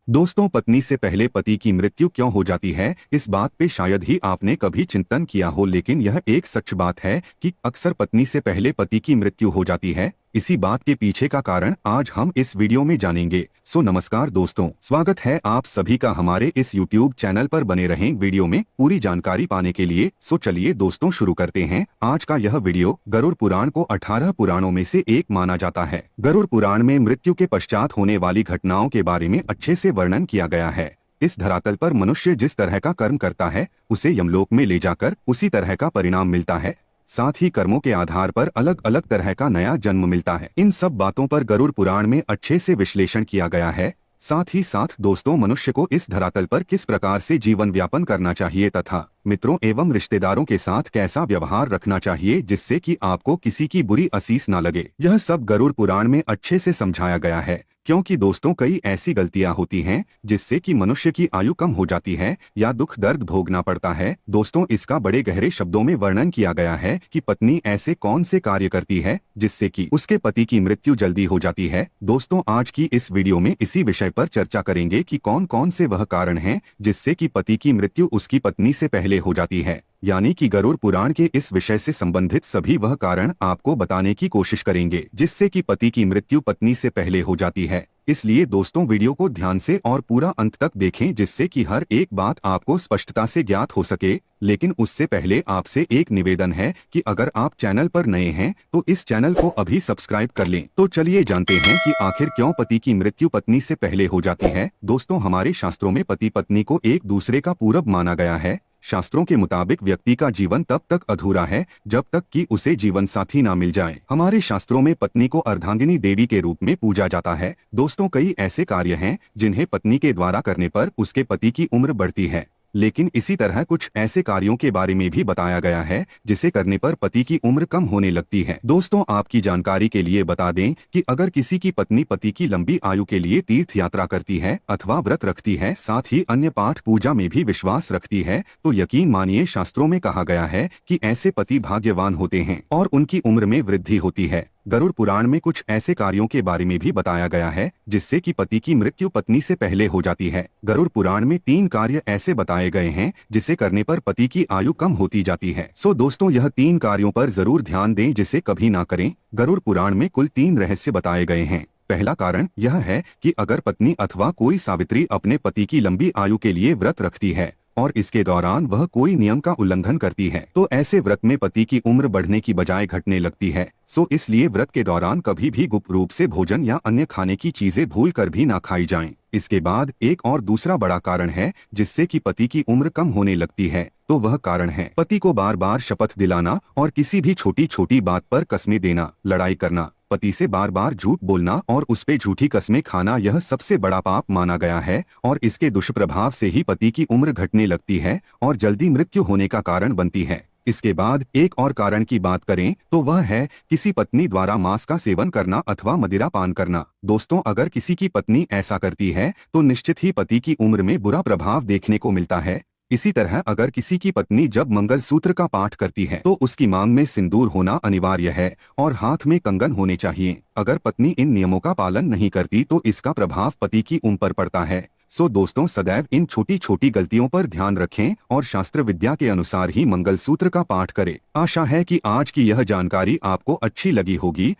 दोस्तों, पत्नी से पहले पति की मृत्यु क्यों हो जाती है, इस बात पे शायद ही आपने कभी चिंतन किया हो, लेकिन यह एक सच बात है कि अक्सर पत्नी से पहले पति की मृत्यु हो जाती है। इसी बात के पीछे का कारण आज हम इस वीडियो में जानेंगे। सो नमस्कार दोस्तों, स्वागत है आप सभी का हमारे इस YouTube चैनल पर। बने रहें वीडियो में पूरी जानकारी पाने के लिए। सो चलिए दोस्तों, शुरू करते हैं आज का यह वीडियो। गरुड़ पुराण को 18 पुराणों में से एक माना जाता है। गरुड़ पुराण में मृत्यु के पश्चात होने वाली घटनाओं के बारे में अच्छे से वर्णन किया गया है। इस धरातल पर मनुष्य जिस तरह का कर्म करता है उसे यमलोक में ले जाकर उसी तरह का परिणाम मिलता है। साथ ही कर्मों के आधार पर अलग अलग तरह का नया जन्म मिलता है। इन सब बातों पर गरुड़ पुराण में अच्छे से विश्लेषण किया गया है। साथ ही साथ दोस्तों, मनुष्य को इस धरातल पर किस प्रकार से जीवन व्यापन करना चाहिए तथा मित्रों एवं रिश्तेदारों के साथ कैसा व्यवहार रखना चाहिए जिससे कि आपको किसी की बुरी असीस ना लगे, यह सब गरुड़ पुराण में अच्छे से समझाया गया है। क्योंकि दोस्तों, कई ऐसी गलतियां होती हैं जिससे कि मनुष्य की आयु कम हो जाती है या दुख दर्द भोगना पड़ता है। दोस्तों, इसका बड़े गहरे शब्दों में वर्णन किया गया है कि पत्नी ऐसे कौन से कार्य करती है जिससे कि उसके पति की मृत्यु जल्दी हो जाती है। दोस्तों, आज की इस वीडियो में इसी विषय पर चर्चा करेंगे कि कौन कौन से वह कारण हैं जिससे कि पति की मृत्यु उसकी पत्नी से पहले हो जाती है। यानी कि गरुड़ पुराण के इस विषय से संबंधित सभी वह कारण आपको बताने की कोशिश करेंगे जिससे कि पति की मृत्यु पत्नी से पहले हो जाती है। इसलिए दोस्तों, वीडियो को ध्यान से और पूरा अंत तक देखें जिससे कि हर एक बात आपको स्पष्टता से ज्ञात हो सके। लेकिन उससे पहले आपसे एक निवेदन है कि अगर आप चैनल पर नए हैं तो इस चैनल को अभी सब्सक्राइब कर लें। तो चलिए जानते हैं कि आखिर क्यों पति की मृत्यु पत्नी से पहले हो जाती है। दोस्तों, हमारे शास्त्रों में पति पत्नी को एक दूसरे का पूरक माना गया है। शास्त्रों के मुताबिक व्यक्ति का जीवन तब तक अधूरा है जब तक कि उसे जीवन साथी ना मिल जाए। हमारे शास्त्रों में पत्नी को अर्धांगिनी देवी के रूप में पूजा जाता है। दोस्तों, कई ऐसे कार्य हैं जिन्हें पत्नी के द्वारा करने पर उसके पति की उम्र बढ़ती है, लेकिन इसी तरह कुछ ऐसे कार्यों के बारे में भी बताया गया है जिसे करने पर पति की उम्र कम होने लगती है। दोस्तों, आपकी जानकारी के लिए बता दें कि अगर किसी की पत्नी पति की लंबी आयु के लिए तीर्थ यात्रा करती है अथवा व्रत रखती है, साथ ही अन्य पाठ पूजा में भी विश्वास रखती है, तो यकीन मानिए शास्त्रों में कहा गया है कि ऐसे पति भाग्यवान होते हैं और उनकी उम्र में वृद्धि होती है। गरुड़ पुराण में कुछ ऐसे कार्यों के बारे में भी बताया गया है जिससे कि पति की मृत्यु पत्नी से पहले हो जाती है। गरुड़ पुराण में 3 कार्य ऐसे बताए गए हैं जिसे करने पर पति की आयु कम होती जाती है। सो दोस्तों, यह 3 कार्यों पर जरूर ध्यान दें जिसे कभी ना करें। गरुड़ पुराण में कुल 3 रहस्य बताए गए हैं। पहला कारण यह है कि अगर पत्नी अथवा कोई सावित्री अपने पति की लंबी आयु के लिए व्रत रखती है और इसके दौरान वह कोई नियम का उल्लंघन करती है तो ऐसे व्रत में पति की उम्र बढ़ने की बजाय घटने लगती है। सो इसलिए व्रत के दौरान कभी भी गुप्त रूप से भोजन या अन्य खाने की चीजें भूल कर भी ना खाई जाएं। इसके बाद एक और दूसरा बड़ा कारण है जिससे कि पति की उम्र कम होने लगती है, तो वह कारण है पति को बार बार शपथ दिलाना और किसी भी छोटी छोटी बात पर कस्में देना, लड़ाई करना, पति से बार बार झूठ बोलना और उस पे झूठी कस्में खाना। यह सबसे बड़ा पाप माना गया है और इसके दुष्प्रभाव से ही पति की उम्र घटने लगती है और जल्दी मृत्यु होने का कारण बनती है। इसके बाद एक और कारण की बात करें तो वह है किसी पत्नी द्वारा मांस का सेवन करना अथवा मदिरा पान करना। दोस्तों, अगर किसी की पत्नी ऐसा करती है तो निश्चित ही पति की उम्र में बुरा प्रभाव देखने को मिलता है। इसी तरह अगर किसी की पत्नी जब मंगलसूत्र का पाठ करती है तो उसकी मांग में सिंदूर होना अनिवार्य है और हाथ में कंगन होने चाहिए। अगर पत्नी इन नियमों का पालन नहीं करती तो इसका प्रभाव पति की उम्र पर पड़ता है। सो दोस्तों, सदैव इन छोटी छोटी गलतियों पर ध्यान रखें और शास्त्र विद्या के अनुसार ही मंगलसूत्र का पाठ करें। आशा है कि आज की यह जानकारी आपको अच्छी लगी होगी।